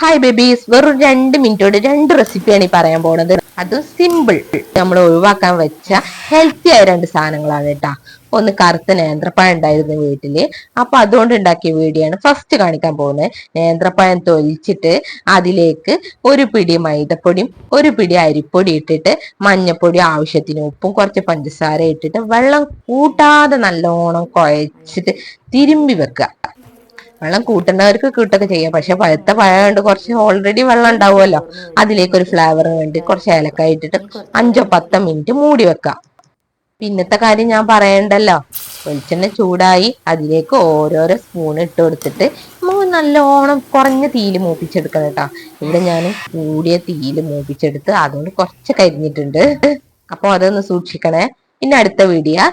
Hi babies, വെറും 2 മിനിറ്റോട് 2 റെസിപ്പിയാണ് ഈ പറയാൻ പോണത്. അതും സിമ്പിൾ, നമ്മൾ ഒഴിവാക്കാൻ വെച്ച ഹെൽത്തി ആയ 2 സാധനങ്ങളാണ് കേട്ടാ. ഒന്ന് കറുത്ത നേന്ത്രപ്പഴം ഉണ്ടായിരുന്നു വീട്ടില്, അപ്പൊ അതുകൊണ്ട് ഉണ്ടാക്കിയ വീഡിയോ ആണ് ഫസ്റ്റ് കാണിക്കാൻ പോകുന്നത്. നേന്ത്രപ്പഴം തൊലിച്ചിട്ട് അതിലേക്ക് ഒരു പിടി മൈദപ്പൊടിയും ഒരു പിടി അരിപ്പൊടി ഇട്ടിട്ട് മഞ്ഞപ്പൊടി ആവശ്യത്തിന് ഉപ്പും കുറച്ച് പഞ്ചസാര ഇട്ടിട്ട് വെള്ളം കൂട്ടാതെ നല്ലോണം കുഴച്ചിട്ട് തിരുമ്പി വെക്കുക. വെള്ളം കൂട്ടുന്നവർക്ക് കൂട്ടൊക്കെ ചെയ്യാം, പക്ഷെ പഴുത്ത പഴം കൊണ്ട് കുറച്ച് ഓൾറെഡി വെള്ളം ഉണ്ടാവുമല്ലോ. അതിലേക്ക് ഒരു ഫ്ലേവറിന് വേണ്ടി കുറച്ച് ഏലക്കായ ഇട്ടിട്ട് 5-10 മിനിറ്റ് മൂടി വെക്കാം. പിന്നത്തെ കാര്യം ഞാൻ പറയണ്ടല്ലോ, വെളിച്ചെണ്ണ ചൂടായി അതിലേക്ക് ഓരോരോ സ്പൂൺ ഇട്ട് കൊടുത്തിട്ട് നല്ലോണം കുറഞ്ഞ തീയിൽ മൂപ്പിച്ചെടുക്കണം കേട്ടോ. ഇവിടെ ഞാൻ കൂടിയ തീയിൽ മൂപ്പിച്ചെടുത്ത് അതുകൊണ്ട് കുറച്ച് കരിഞ്ഞിട്ടുണ്ട്. അപ്പൊ അതൊന്ന് സൂക്ഷിക്കണേ. പിന്നെ അടുത്ത വീഡിയോ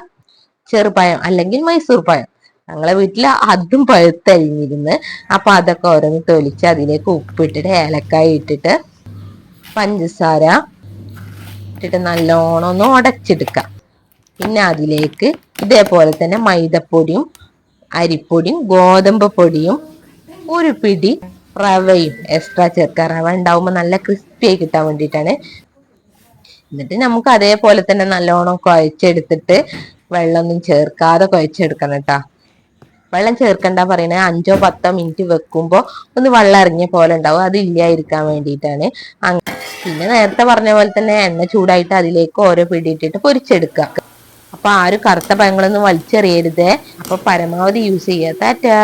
ചെറുപഴം അല്ലെങ്കിൽ മൈസൂർ പഴം. ഞങ്ങളെ വീട്ടില് അതും പഴുത്തരിഞ്ഞിരുന്ന്. അപ്പൊ അതൊക്കെ ഓരോന്ന് തൊലിച്ച് അതിലേക്ക് ഉപ്പിട്ടിട്ട് ഏലക്കായ ഇട്ടിട്ട് പഞ്ചസാര ഇട്ടിട്ട് നല്ലോണം ഒന്ന് ഉടച്ചെടുക്കാം. പിന്നെ അതിലേക്ക് ഇതേപോലെ തന്നെ മൈദപ്പൊടിയും അരിപ്പൊടിയും ഗോതമ്പ് പൊടിയും ഒരു പിടി റവയും എക്സ്ട്രാ ചേർക്കുക. റവ ഉണ്ടാവുമ്പോൾ നല്ല ക്രിസ്പി ആയി കിട്ടാൻ വേണ്ടിയിട്ടാണ്. എന്നിട്ട് നമുക്ക് അതേപോലെ തന്നെ നല്ലോണം കുഴച്ചെടുത്തിട്ട് വെള്ളമൊന്നും ചേർക്കാതെ കുഴച്ചെടുക്കണം കേട്ടാ. വെള്ളം ചേർക്കണ്ട പറയുന്നത് 5-10 മിനിറ്റ് വെക്കുമ്പോൾ ഒന്ന് വെള്ളം ഇറങ്ങിയ പോലെ ഉണ്ടാവും, അത് ഇല്ലായിരിക്കാൻ വേണ്ടിയിട്ടാണ്. പിന്നെ നേരത്തെ പറഞ്ഞ പോലെ തന്നെ എണ്ണ ചൂടായിട്ട് അതിലേക്ക് ഓരോ പിടിയിട്ടിട്ട് പൊരിച്ചെടുക്കുക. അപ്പൊ ആരും കറുത്ത പഴങ്ങളൊന്നും വലിച്ചെറിയരുതേ. അപ്പൊ പരമാവധി യൂസ് ചെയ്യാ. ടാറ്റാ.